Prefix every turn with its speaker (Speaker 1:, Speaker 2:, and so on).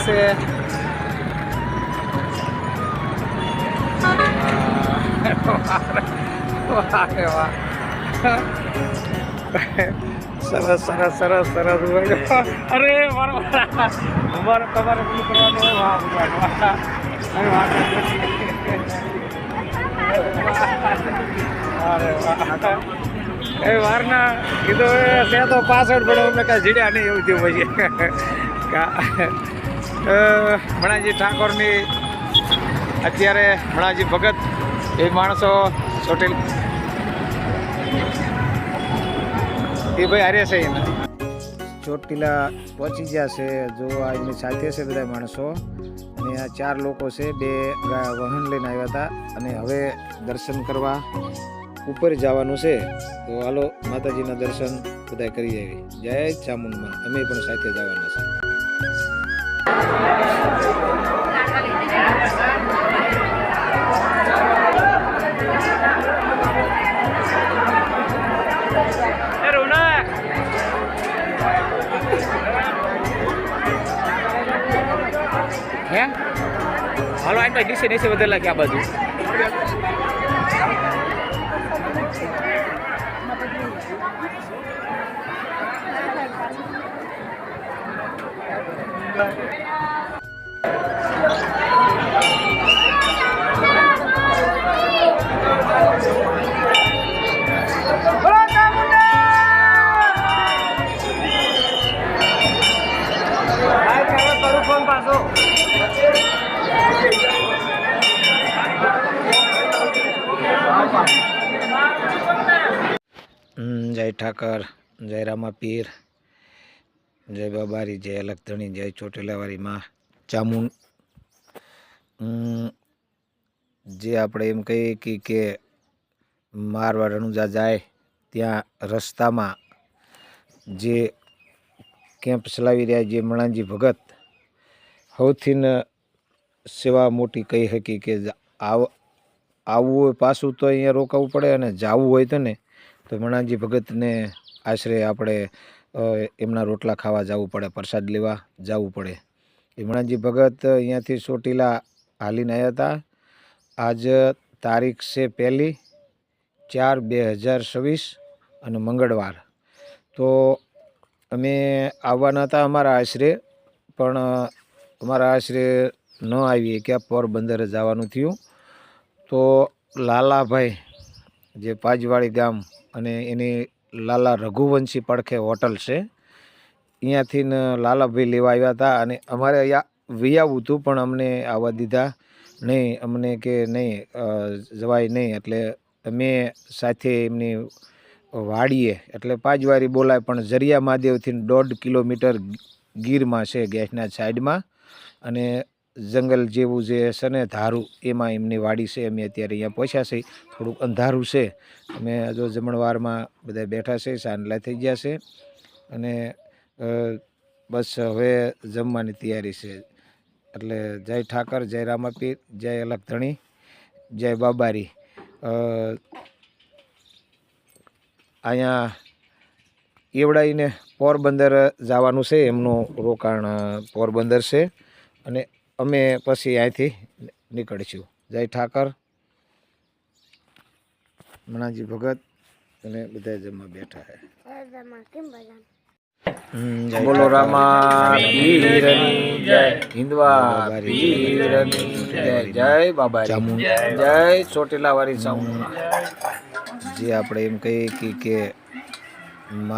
Speaker 1: છે. સરસ સરસ સરસ સરસ. અરે મારો તમારે શું કરવાનું હોય વાહ અરે વાહ એ વારના કીધું છે તો પાછળ પડે અમને કાંઈ જીડ્યા નહીં એવું થયું પછી. મણાજી ઠાકોરની અત્યારે મણાજી ભગત એ માણસો ચોટીલ એ ભાઈ હારે છે એને ચોટીલા પહોંચી ગયા છે. જો આ એમની સાથે છે બધા માણસો અને આ 4 લોકો છે. 2 વાહન લઈને આવ્યા હતા અને હવે દર્શન કરવા ઉપર જવાનું છે. તો હાલો માતાજીના દર્શન બધા કરી આવી. જય ચામુંડમાં અમે પણ સાથે જવાના છે. હે હાલો આ નીચે નીચે વધેલા કે આ બાજુ જય ઠાકર, જય રામાપીર, જય બાબારી, જય અલગધણી, જય ચોટીલાવાળી માં ચામુંડ. જે આપણે એમ કહીએ કે મારવાડ રણુજા જાય ત્યાં રસ્તામાં જે કેમ્પ ચલાવી રહ્યા જે મણાજી ભગત સૌથી સેવા મોટી કહી શકી કે આવવું હોય પાછું તો અહીંયા રોકાવું પડે અને જવું હોય તો મણાજી ભગતને આશરે આપણે એમના રોટલા ખાવા જવું પડે, પ્રસાદ લેવા જવું પડે. એ મણાજી ભગત અહીંયાથી ચોટીલા હાલીને આવ્યા હતા. આજ તારીખ છે 1/4/2026 અને મંગળવાર. તો અમે આવવાના હતા અમારા આશરે, પણ અમારા આશરે ન આવીએ કે પોરબંદર જવાનું થયું. તો લાલાભાઈ જે પાજવાળી ગામ અને એની લાલા રઘુવંશી પડખે હોટલ છે, અહીંયાથી લાલાભાઈ લેવા આવ્યા હતા અને અમારે અહીંયા વિયાવું હતું પણ અમને આવવા દીધા નહીં. અમને કે નહીં જવાય નહીં, એટલે અમે સાથે એમની વાડીએ એટલે પાજવારી બોલાય પણ જરિયા મહાદેવથી 1.5 કિલોમીટર ગીરમાં છે, ગેસના સાઈડમાં અને જંગલ જેવું જે છે ને ધારું એમાં એમની વાડી છે. અમે અત્યારે અહીંયા પહોંચ્યા છે. થોડુંક અંધારું છે. અમે જો જમણવારમાં બધા બેઠા છે, સાંજલા થઈ ગયા છે અને બસ હવે જમવાની તૈયારી છે. એટલે જય ઠાકર, જય રામાપીર, જય અલગધણી, જય બાબારી. અહીંયા એવડાઈને પોરબંદર જવાનું છે, એમનું રોકાણ પોરબંદર છે અને અમે પછી અહીંથી નીકળીશું. જય ઠાકર, મણાજી ભગત અને બધા જમવા બેઠા છે. બોલો રામા પીરની જય, હિન્દવા પીરની જય, જય બાબા ચામુંડ, જય ચોટીલાવાળી ચામુંડ. જે આપણે એમ કહીએ કે